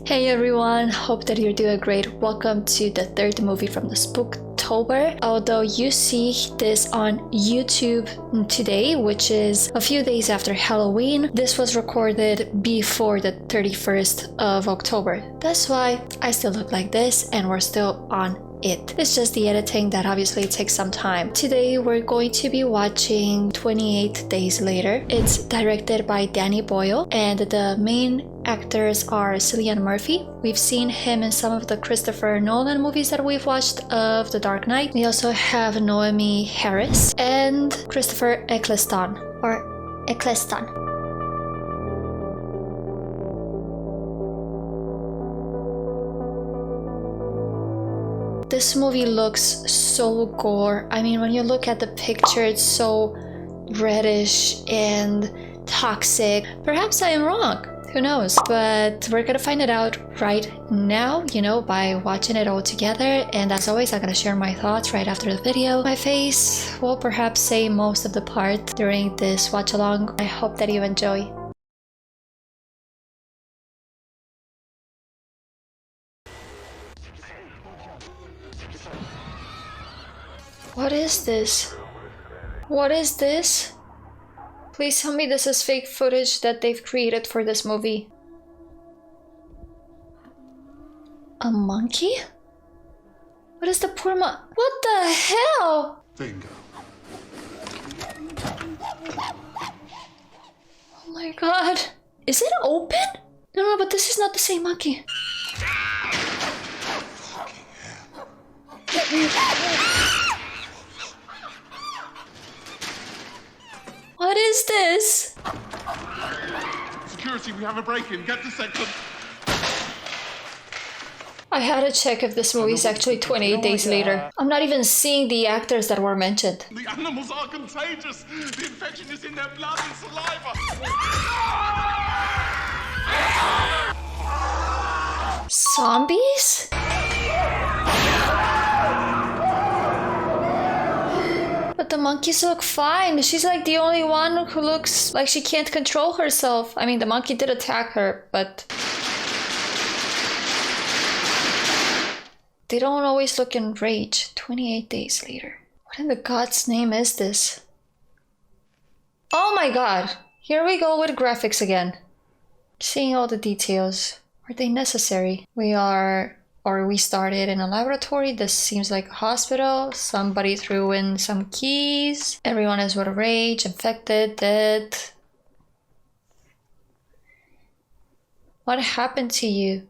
Hey everyone, hope that you're doing great. Welcome to the third movie from the Spooktober. Although you see this on YouTube today, which is a few days after Halloween, this was recorded before the 31st of October. That's why I still look like this and we're still on it. It's just the editing that obviously takes some time. Today we're going to be watching 28 Days Later. It's directed by Danny Boyle and the main actors are Cillian Murphy. We've seen him in some of the Christopher Nolan movies that we've watched of The Dark Knight. We also have Noemi Harris and Christopher Eccleston. This movie looks so gore. I mean, when you look at the picture, it's so reddish and toxic. Perhaps I am wrong. Who knows? But we're gonna find it out right now, by watching it all together. And as always, I'm gonna share my thoughts right after the video. My face will perhaps say most of the part during this watch along. I hope that you enjoy. What is this? What is this? Please tell me this is fake footage that they've created for this movie. A monkey? What is the poor What the hell? Bingo. Oh my god. Is it open? No, but this is not the same monkey. What is this? Security, we have a break-in. Get the second. I had to check if this movie is actually 28 days later. I'm not even seeing the actors that were mentioned. The animals are contagious. The infection is in their blood and saliva. Zombies? But the monkeys look fine. She's like the only one who looks like she can't control herself. I mean, the monkey did attack her, but they don't always look in rage. 28 days later. What in the God's name is this? Oh my god! Here we go with graphics again. Seeing all the details. Are they necessary? We started in a laboratory. This seems like a hospital. Somebody threw in some keys. Everyone is with rage, infected, dead. What happened to you?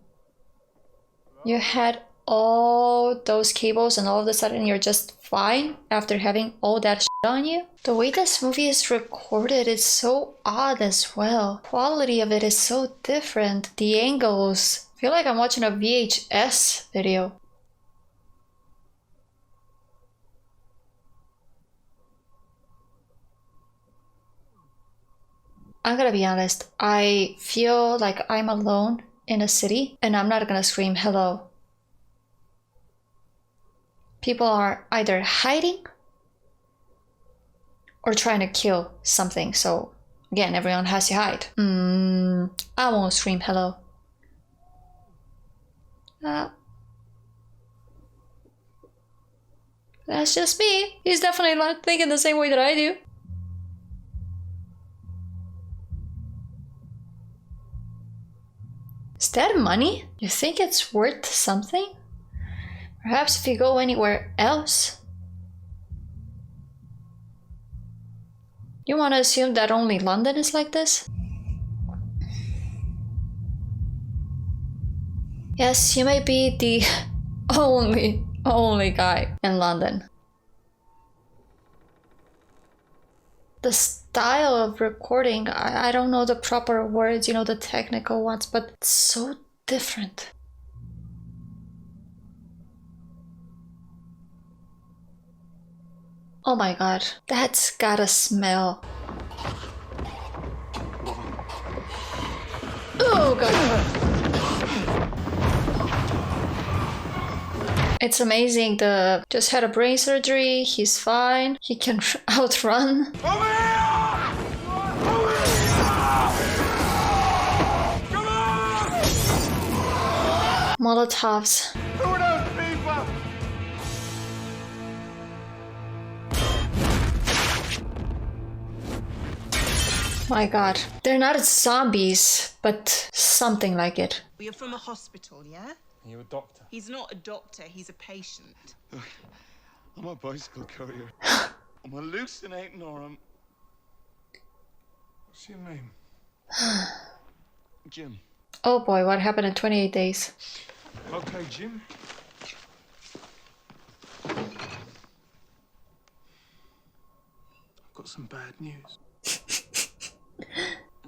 You had all those cables and all of a sudden you're just fine after having all that shit on you? The way this movie is recorded is so odd as well. Quality of it is so different. The angles. I feel like I'm watching a VHS video. I'm gonna be honest, I feel like I'm alone in a city and I'm not gonna scream hello. People are either hiding or trying to kill something, so again, everyone has to hide. I won't scream hello. That's just me. He's definitely not thinking the same way that I do. Is that money? You think it's worth something? Perhaps if you go anywhere else? You want to assume that only London is like this? Yes, you may be the only guy in London. The style of recording, I don't know the proper words, the technical ones, but it's so different. Oh my god, that's gotta smell. Oh god. It's amazing. Just had a brain surgery. He's fine. He can outrun. Over here! Over here! Come on! Molotovs. Who are those people? My god. They're not zombies, but something like it. You're from a hospital, yeah? Are you a doctor? He's not a doctor, he's a patient. Look, I'm a bicycle courier. I'm hallucinating or I'm... What's your name? Jim. Oh boy, what happened in 28 days? Okay, Jim. I've got some bad news.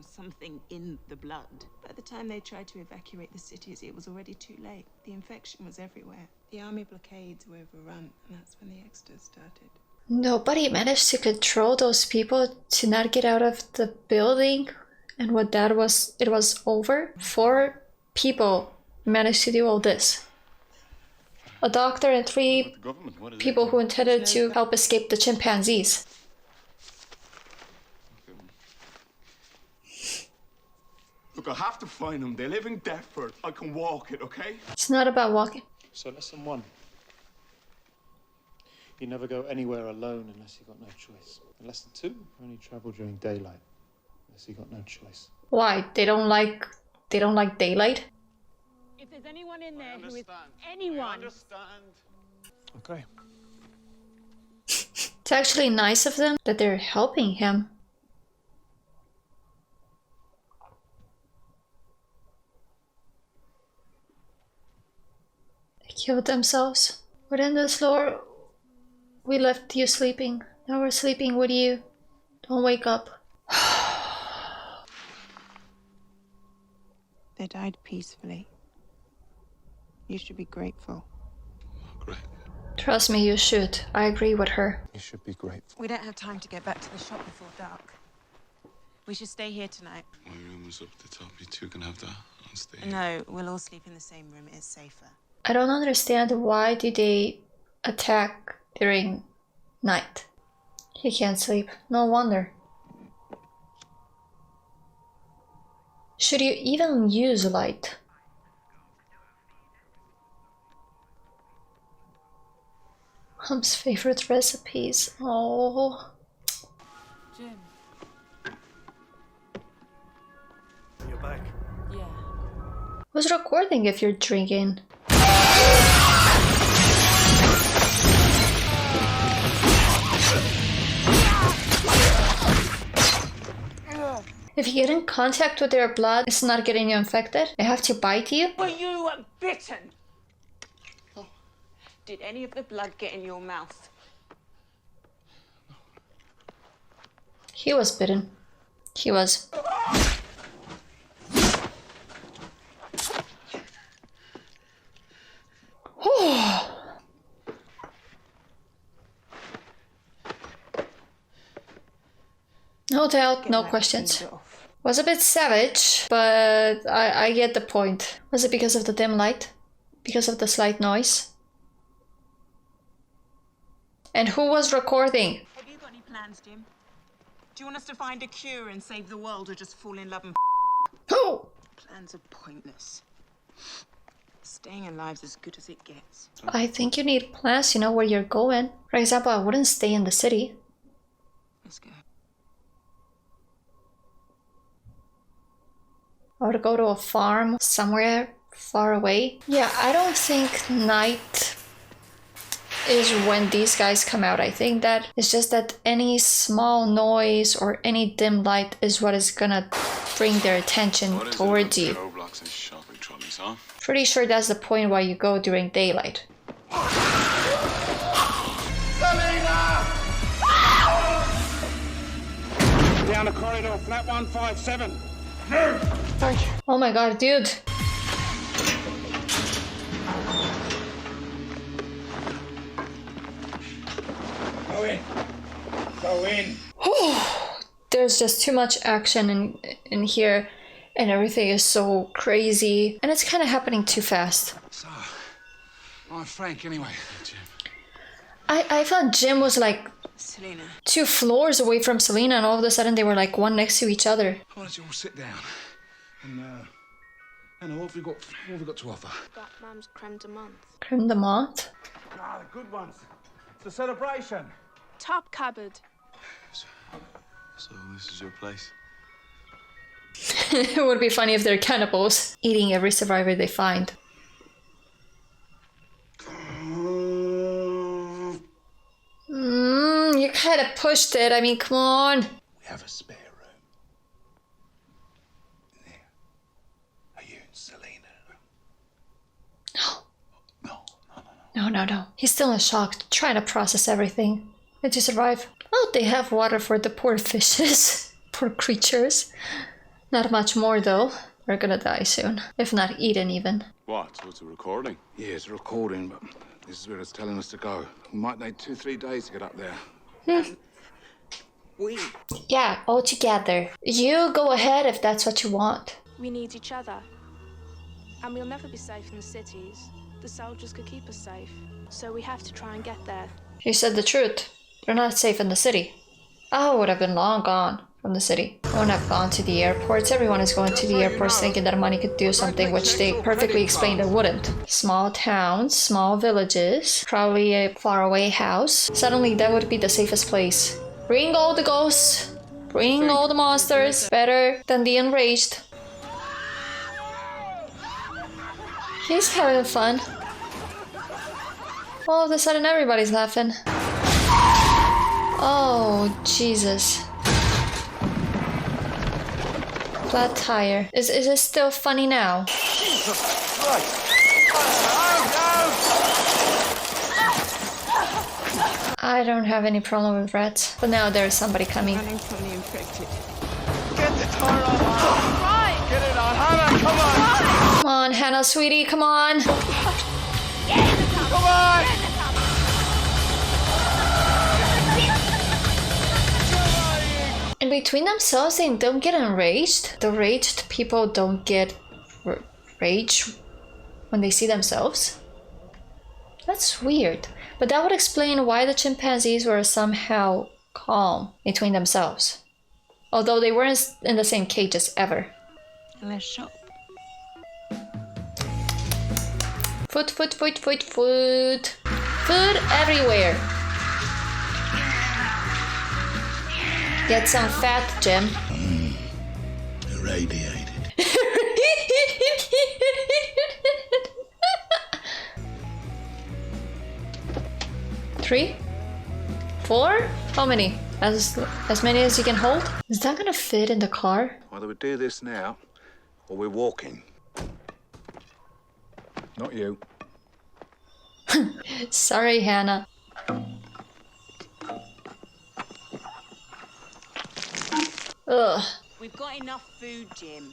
Something in the blood. By the time they tried to evacuate the cities, it was already too late. The infection was everywhere. The army blockades were overrun, and that's when the exodus started. Nobody managed to control those people to not get out of the building, and what that was, it was over. 4 people managed to do all this. A doctor and 3 people who intended to help escape the chimpanzees. Look, I have to find them. They live in Deptford. I can walk it, okay? It's not about walking. So lesson 1. You never go anywhere alone unless you've got no choice. And lesson 2, you only travel during daylight unless you've got no choice. Why? They don't like daylight? If there's anyone in there who is anyone. I understand. Okay. It's actually nice of them that they're helping him. They killed themselves. Within this floor, we left you sleeping. Now we're sleeping with you. Don't wake up. They died peacefully. You should be grateful. Great. Trust me, you should. I agree with her. You should be grateful. We don't have time to get back to the shop before dark. We should stay here tonight. My room was up the top. You two can have that. I'll stay. No, we'll all sleep in the same room. It's safer. I don't understand why do they attack during night. He can't sleep. No wonder. Should you even use light? Mom's favorite recipes. Oh. Jim. You're back. Yeah. Who's recording if you're drinking? If you get in contact with their blood, it's not getting you infected. They have to bite you. Were you bitten? Oh. Did any of the blood get in your mouth? He was bitten. He was. No doubt, no questions. Was a bit savage, but I get the point. Was it because of the dim light? Because of the slight noise? And who was recording? Have you got any plans, Jim? Do you want us to find a cure and save the world, or just fall in love and Who? Plans are pointless. Staying alive's as good as it gets. I think you need plans, you know where you're going. For example, I wouldn't stay in the city. Let's go. I would go to a farm somewhere far away. Yeah, I don't think night is when these guys come out. I think that it's just that any small noise or any dim light is what is gonna bring their attention towards you. Roadblocks and shopping trolleys, huh? Pretty sure that's the point why you go during daylight. Down the corridor, flat 157. Oh my god, dude. Go in. Go in. There's just too much action in here, and everything is so crazy, and it's kind of happening too fast. So, I'm Frank anyway. Jim. I thought Jim was like Selena. 2 floors away from Selena, and all of a sudden they were like one next to each other. Why don't you all sit down and And what have we got to offer? Got Mum's creme de menthe. Creme de menthe. Ah, the good ones. It's a celebration. Top cupboard. So this is your place? It would be funny if they're cannibals, eating every survivor they find. You kind of pushed it. I mean, come on. We have a spare room. There. Are you and Selena? No. He's still in shock, trying to process everything. And to survive. Oh, they have water for the poor fishes. Poor creatures. Not much more though. We're gonna die soon. If not eaten even. What? So it's a recording? Yeah, it's a recording, but this is where it's telling us to go. We might need 2-3 days to get up there. Yeah, all together. You go ahead if that's what you want. We need each other. And we'll never be safe in the cities. The soldiers could keep us safe. So we have to try and get there. You said the truth. They're not safe in the city. I would have been long gone from the city. I wouldn't have gone to the airports. Everyone is going to the airports thinking that money could do something, which they perfectly explained it wouldn't. Small towns, small villages, probably a faraway house. Suddenly that would be the safest place. Bring all the ghosts. Bring all the monsters. Better than the enraged. He's having fun. All of a sudden everybody's laughing. Oh, Jesus. Flat tire. Is it still funny now? I don't have any problem with rats, but now there's somebody coming. Running from the infected. Get the tire on. Right. Get it on. Hannah, come on. Come on, Hannah, sweetie, come on. Come on. In between themselves, they don't get enraged. The raged people don't get rage when they see themselves. That's weird. But that would explain why the chimpanzees were somehow calm between themselves. Although they weren't in the same cages ever. Let's shop. Food. Food everywhere. Get some fat, Jim. Irradiated. 3? 4? How many? As many as you can hold? Is that gonna fit in the car? Either we do this now, or we're walking. Not you. Sorry, Hannah. Ugh. We've got enough food, Jim.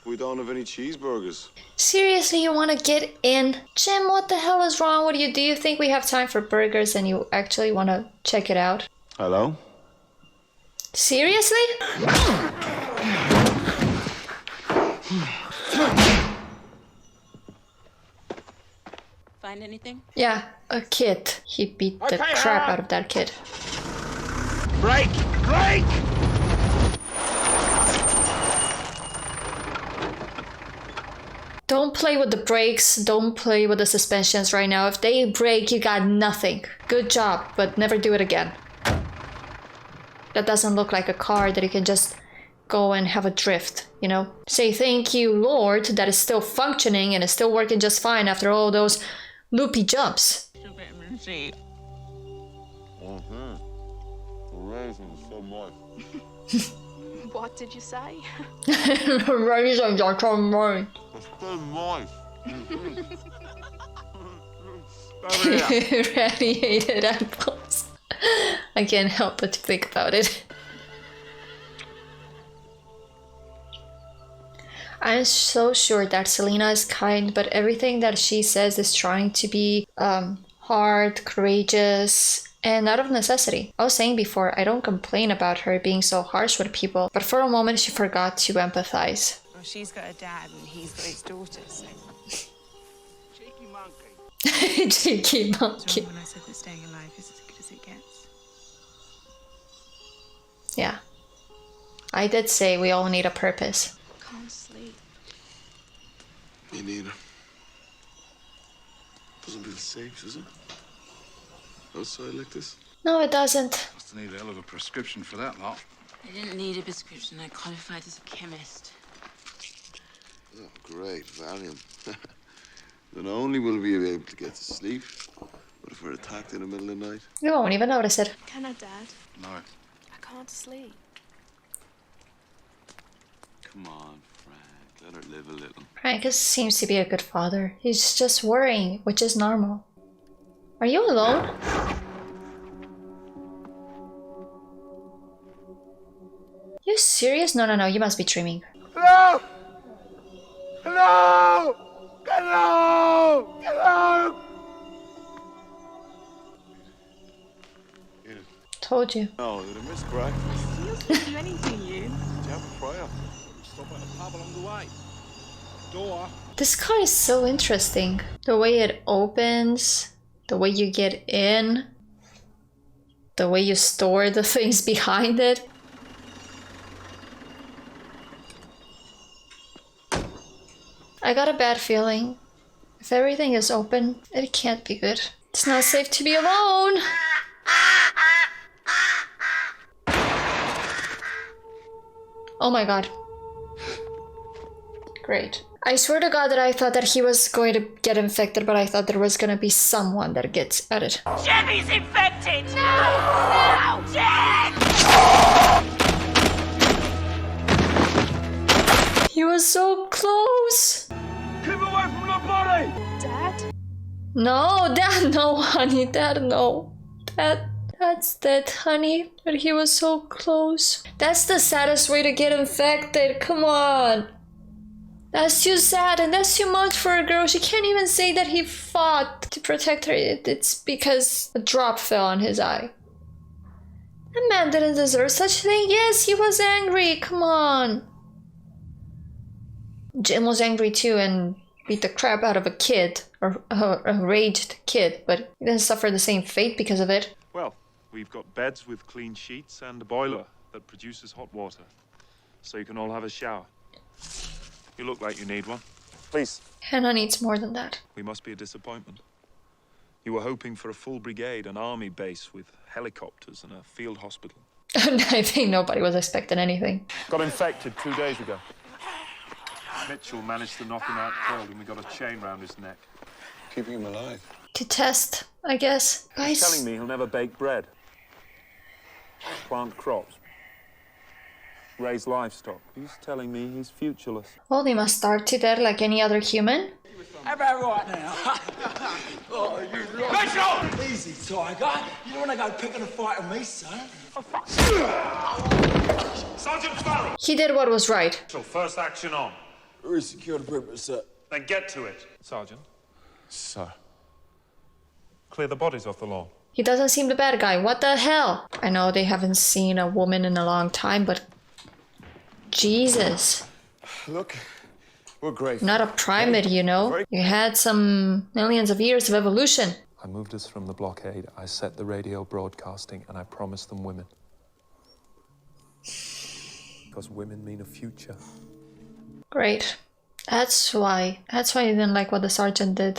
We don't have any cheeseburgers. Seriously, you want to get in? Jim, what the hell is wrong with you? Do you think we have time for burgers and you actually want to check it out? Hello? Seriously? Find anything? Yeah, a kid. He beat the crap out of that kid. Break! Break! Don't play with the brakes, don't play with the suspensions right now. If they break, you got nothing. Good job, but never do it again. That doesn't look like a car that you can just go and have a drift, you know? Say thank you, Lord, that is still functioning and is still working just fine after all those loopy jumps. Mm-hmm. The raisins so much. What did you say? Raisins are so moist. It's so moist. Radiated apples. I can't help but think about it. I'm so sure that Selena is kind, but everything that she says is trying to be hard, courageous, and out of necessity. I was saying before, I don't complain about her being so harsh with people, but for a moment she forgot to empathize. Well, she's got a dad and he's got his daughter, so... Cheeky monkey. Cheeky monkey. When I said that staying alive is as good as it gets. Yeah. I did say we all need a purpose. Can't sleep. Me neither. Doesn't feel safe, does it? Outside like this? No, it doesn't. Must need a hell of a prescription for that lot. I didn't need a prescription. I qualified as a chemist. Oh, great. Valium. Not only will we be able to get to sleep, but if we're attacked in the middle of the night... You won't even notice it. Can I, Dad? No. I can't sleep. Come on, Frank. Let her live a little. Frank seems to be a good father. He's just worrying, which is normal. Are you alone? You serious? No, you must be dreaming. Hello! Hello! Hello! Hello! Told you. No, did I miss breakfast? You don't do anything, you. Did you have a fryer? Stop at a pub along the way. Door. This car is so interesting. The way it opens, the way you get in, the way you store the things behind it. I got a bad feeling. If everything is open, it can't be good. It's not safe to be alone. Oh my god. Great. I swear to god that I thought that he was going to get infected, but I thought there was gonna be someone that gets at it. Jenny's infected! No! Jen! He was so close! Keep away from the body! Dad? No, Dad, no, honey, Dad, no. That's dead, honey. But he was so close. That's the saddest way to get infected. Come on. That's too sad and that's too much for a girl. She can't even say that he fought to protect her. It's because a drop fell on his eye. That man didn't deserve such a thing. Yes, he was angry. Come on. Jim was angry too and beat the crap out of a kid. Or a raged kid. But he didn't suffer the same fate because of it. Well, we've got beds with clean sheets and a boiler that produces hot water. So you can all have a shower. You look like you need one. Please. Hannah needs more than that. We must be a disappointment. You were hoping for a full brigade, an army base with helicopters and a field hospital. I think nobody was expecting anything. Got infected 2 days ago. Mitchell managed to knock him out cold and we got a chain round his neck. Keeping him alive. To test, I guess. He's Guys. telling me he'll never bake bread, plant crops, raise livestock. He's telling me he's futureless. Well, they must starve to death like any other human. How about right now? Oh, you Mitchell! Easy, Tiger. You don't want to go picking a fight with me, son. Sergeant Farrell! He did what was right. So first action on. We secure the perimeter, sir. Then get to it. Sergeant, Sir. clear the bodies off the lawn. He doesn't seem the bad guy. What the hell? I know they haven't seen a woman in a long time, but... Jesus. Look, we're grateful. Not a primate, you know. You had some millions of years of evolution. I moved us from the blockade. I set the radio broadcasting and I promised them women. Because women mean a future. Great. That's why. That's why you didn't like what the sergeant did.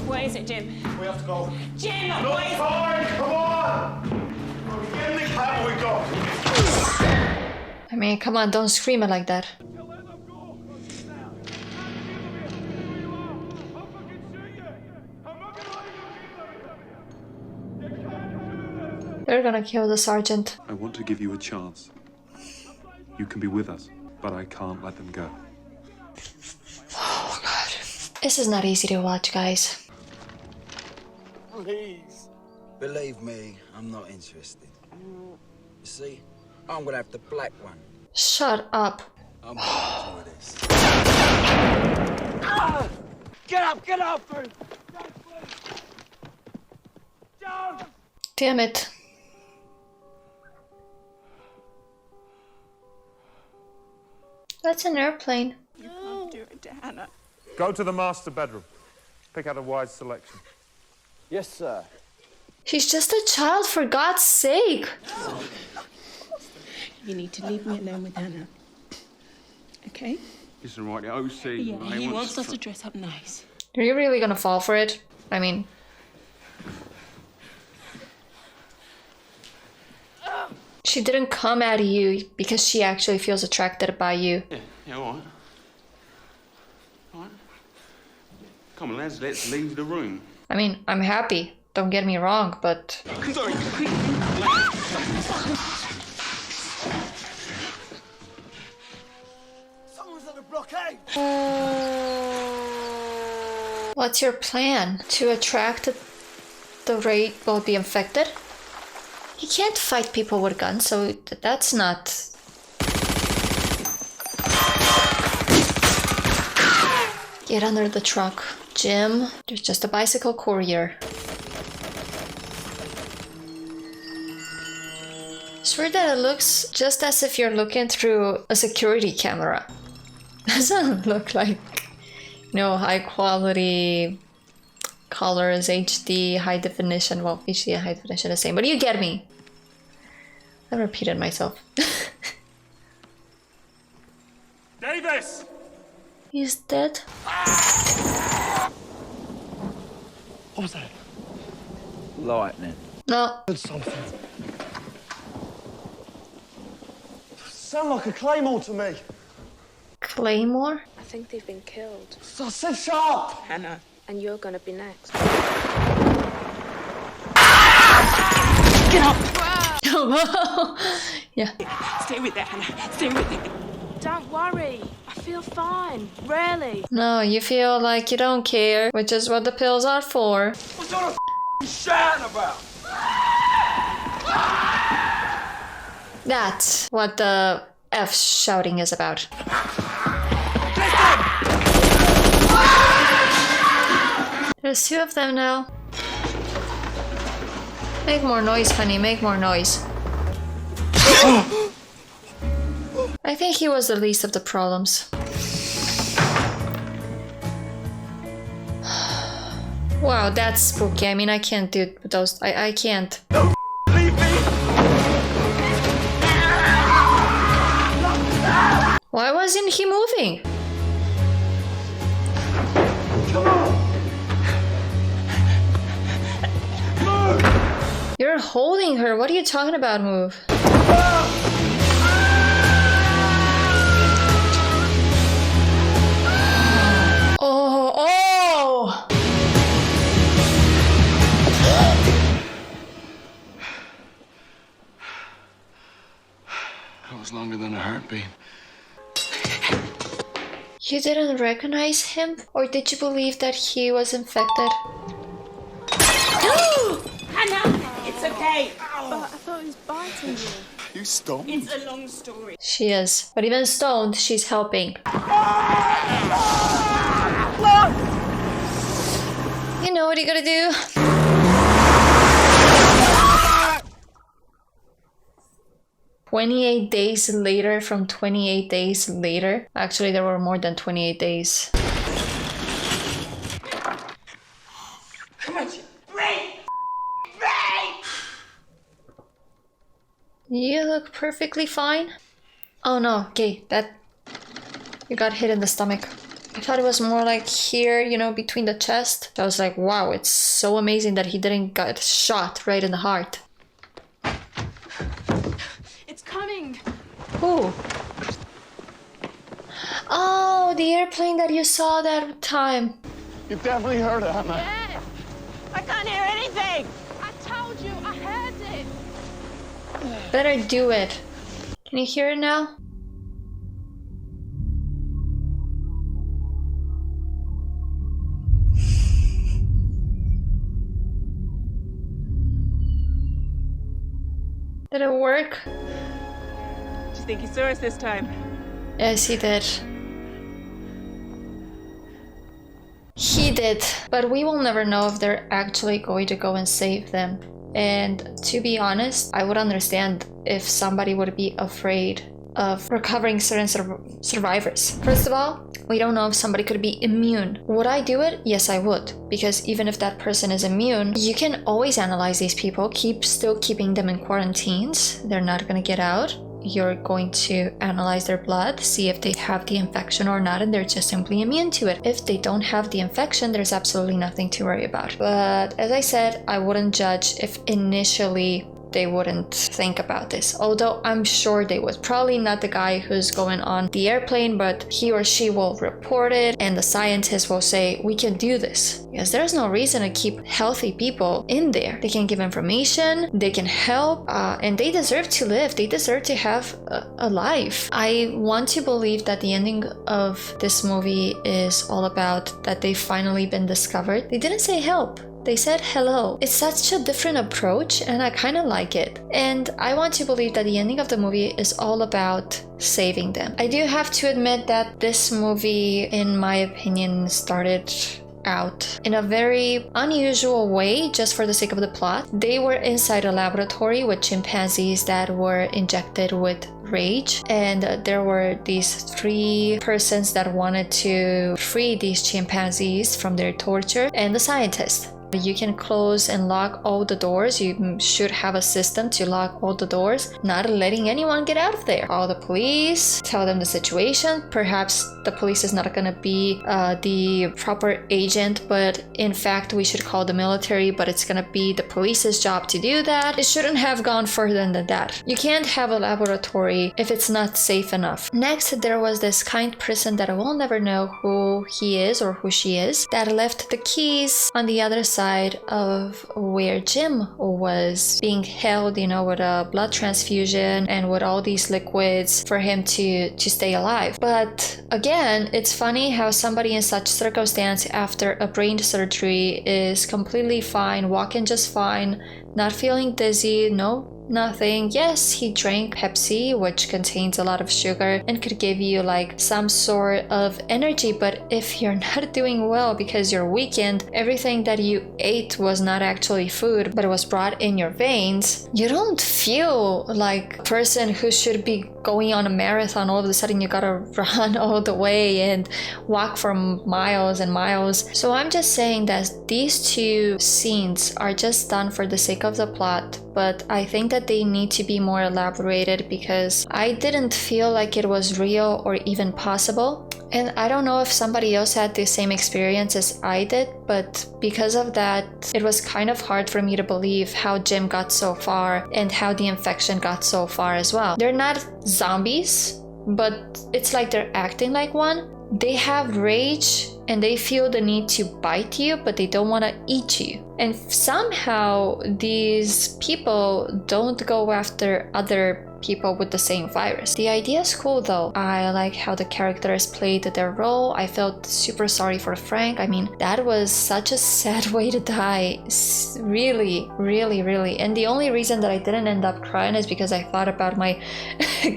Where is it, Jim? We have to go. Jim, Look, where is it? fine, come on! Get in the cab we go. I mean, come on, don't scream it like that. They're gonna kill the sergeant. I want to give you a chance. You can be with us, but I can't let them go. Oh god. This is not easy to watch, guys. Please. Believe me, I'm not interested. You see, I'm gonna have the black one. Shut up. I'm gonna enjoy this. Get up, Bruce! Down! Damn it. That's an airplane. You can't do it to Hannah. Go to the master bedroom. Pick out a wide selection. Yes, sir. She's just a child, for God's sake. You need to leave me alone with Hannah. Okay? Listen, right, the OC... Yeah, he wants us to dress up nice. Are you really gonna fall for it? I mean... She didn't come at you because she actually feels attracted by you. Yeah, all right. All right. Come on, lads, let's leave the room. I mean, I'm happy. Don't get me wrong, but... Sorry. Someone's on the blockade! What's your plan? To attract the raid will be infected? You can't fight people with guns, so that's not... Get under the truck. Jim, there's just a bicycle courier. Swear that it looks just as if you're looking through a security camera. Doesn't look like, you know, high quality colors, HD, high definition. Well, HD and high definition the same, but you get me. I repeated myself. Davis! He's dead. What was that? Lightning. No. Something. Sound like a claymore to me. Claymore? I think they've been killed. So I said shut up! Hannah. And you're gonna be next. Get up! Yeah. Stay with it, Hannah. Stay with it. Don't worry. I feel fine. Really. No, you feel like you don't care, which is what the pills are for. What's all the shouting about? That's what the F shouting is about. There's two of them now. Make more noise, honey, make more noise. I think he was the least of the problems. Wow, that's spooky. I mean, I can't do those. I can't. No, leave me! Why wasn't he moving? Come on! Move! You're holding her. What are you talking about, move? Oh! That was longer than a heartbeat. You didn't recognize him? Or did you believe that he was infected? Hannah! It's okay! But I thought he was biting you. You stoned? It's a long story. She is. But even stoned, she's helping. You know what you gotta do? 28 days later from 28 days later. Actually, there were more than 28 days. Come on, break! You look perfectly fine. Oh no, okay, that... You got hit in the stomach. I thought it was more like here, you know, between the chest. I was like, wow, it's so amazing that he didn't get shot right in the heart. It's coming! Who? Oh, the airplane that you saw that time. You definitely heard it, Hannah. Yes! I can't hear anything! I told you, I heard it! Better do it. Can you hear it now? Did it work? Do you think he saw us this time? Yes, he did. He did, but we will never know if they're actually going to go and save them. And to be honest, I would understand if somebody would be afraid of recovering certain survivors. First of all, we don't know if somebody could be immune. Would I do it? Yes, I would. Because even if that person is immune, you can always analyze these people, still keeping them in quarantines. They're not gonna get out. you're going to analyze their blood, see if they have the infection or not, and they're just simply immune to it. If they don't have the infection, there's absolutely nothing to worry about. But as I said, I wouldn't judge if initially they wouldn't think about this, although I'm sure they would. Probably not the guy who's going on the airplane, but he or she will report it, and the scientist will say, we can do this. Because there's no reason to keep healthy people in there. They can give information, they can help, and they deserve to live. They deserve to have a life. I want to believe that the ending of this movie is all about that they've finally been discovered. They didn't say help. They said hello. It's such a different approach, and I kind of like it. And I want to believe that the ending of the movie is all about saving them. I do have to admit that this movie, in my opinion, started out in a very unusual way just for the sake of the plot. They were inside a laboratory with chimpanzees that were injected with rage, and there were these 3 persons that wanted to free these chimpanzees from their torture, and the scientist. You can close and lock all the doors. You should have a system to lock all the doors, not letting anyone get out of there. Call the police, tell them the situation. Perhaps the police is not going to be the proper agent, but in fact we should call the military, but it's going to be the police's job to do that. It shouldn't have gone further than that. You can't have a laboratory if it's not safe enough. Next, there was this kind person that I will never know who he is or who she is, that left the keys on the other side of where Jim was being held, you know, with a blood transfusion and with all these liquids for him to stay alive. But again, it's funny how somebody in such circumstance after a brain surgery is completely fine, walking just fine, not feeling dizzy, nothing. Yes, he drank Pepsi, which contains a lot of sugar and could give you like some sort of energy, but if you're not doing well because you're weakened, everything that you ate was not actually food, but it was brought in your veins, you don't feel like a person who should be going on a marathon. All of a sudden you gotta run all the way and walk for miles and miles. So I'm just saying that these 2 scenes are just done for the sake of the plot, but I think that they need to be more elaborated because I didn't feel like it was real or even possible. And I don't know if somebody else had the same experience as I did, but because of that, it was kind of hard for me to believe how Jim got so far and how the infection got so far as well. They're not zombies, but it's like they're acting like one. They have rage and they feel the need to bite you, but they don't want to eat you. And somehow these people don't go after other people with the same virus. The idea is cool though. I like how the characters played their role. I felt super sorry for Frank. I mean, that was such a sad way to die. Really, really, really. And the only reason that I didn't end up crying is because I thought about my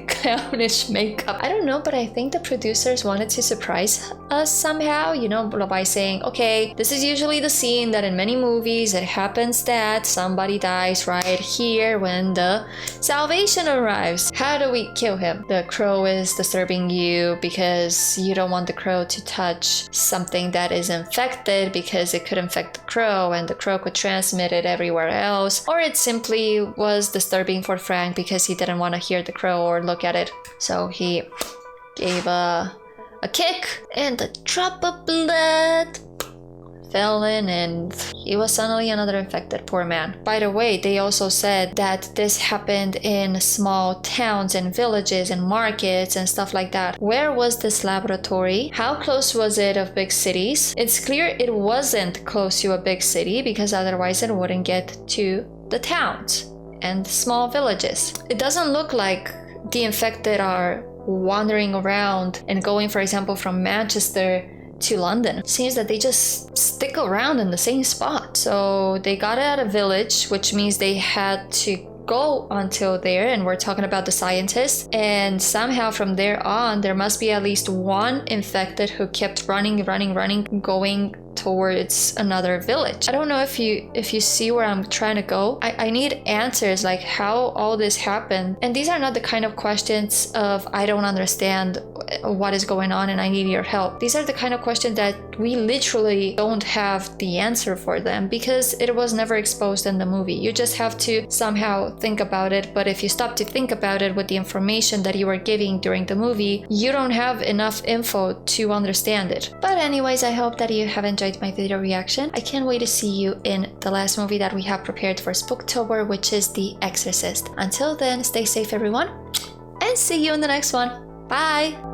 clownish makeup. I don't know, but I think the producers wanted to surprise us somehow, you know, by saying, okay, this is usually the scene that in many movies it happens that somebody dies right here when the salvation arrives. How do we kill him? The crow is disturbing you because you don't want the crow to touch something that is infected because it could infect the crow and the crow could transmit it everywhere else. Or it simply was disturbing for Frank because he didn't want to hear the crow or look at it. So he gave a kick and a drop of blood fell in and he was suddenly another infected poor man. By the way, they also said that this happened in small towns and villages and markets and stuff like that. Where was this laboratory? How close was it of big cities? It's clear it wasn't close to a big city because otherwise it wouldn't get to the towns and small villages. It doesn't look like the infected are wandering around and going, for example, from Manchester to London. It seems that they just stick around in the same spot. So they got at a village, which means they had to go until there, and we're talking about the scientists, and somehow from there on there must be at least one infected who kept running, going towards another village. I don't know if you see where I'm trying to go. I need answers, like how all this happened. And these are not the kind of questions of I don't understand what is going on and I need your help. These are the kind of questions that we literally don't have the answer for them because it was never exposed in the movie. You just have to somehow think about it, but if you stop to think about it with the information that you were giving during the movie, you don't have enough info to understand it. But anyways, I hope that you have enjoyed my video reaction. I can't wait to see you in the last movie that we have prepared for Spooktober, which is The Exorcist. Until then, stay safe everyone, and see you in the next one. Bye!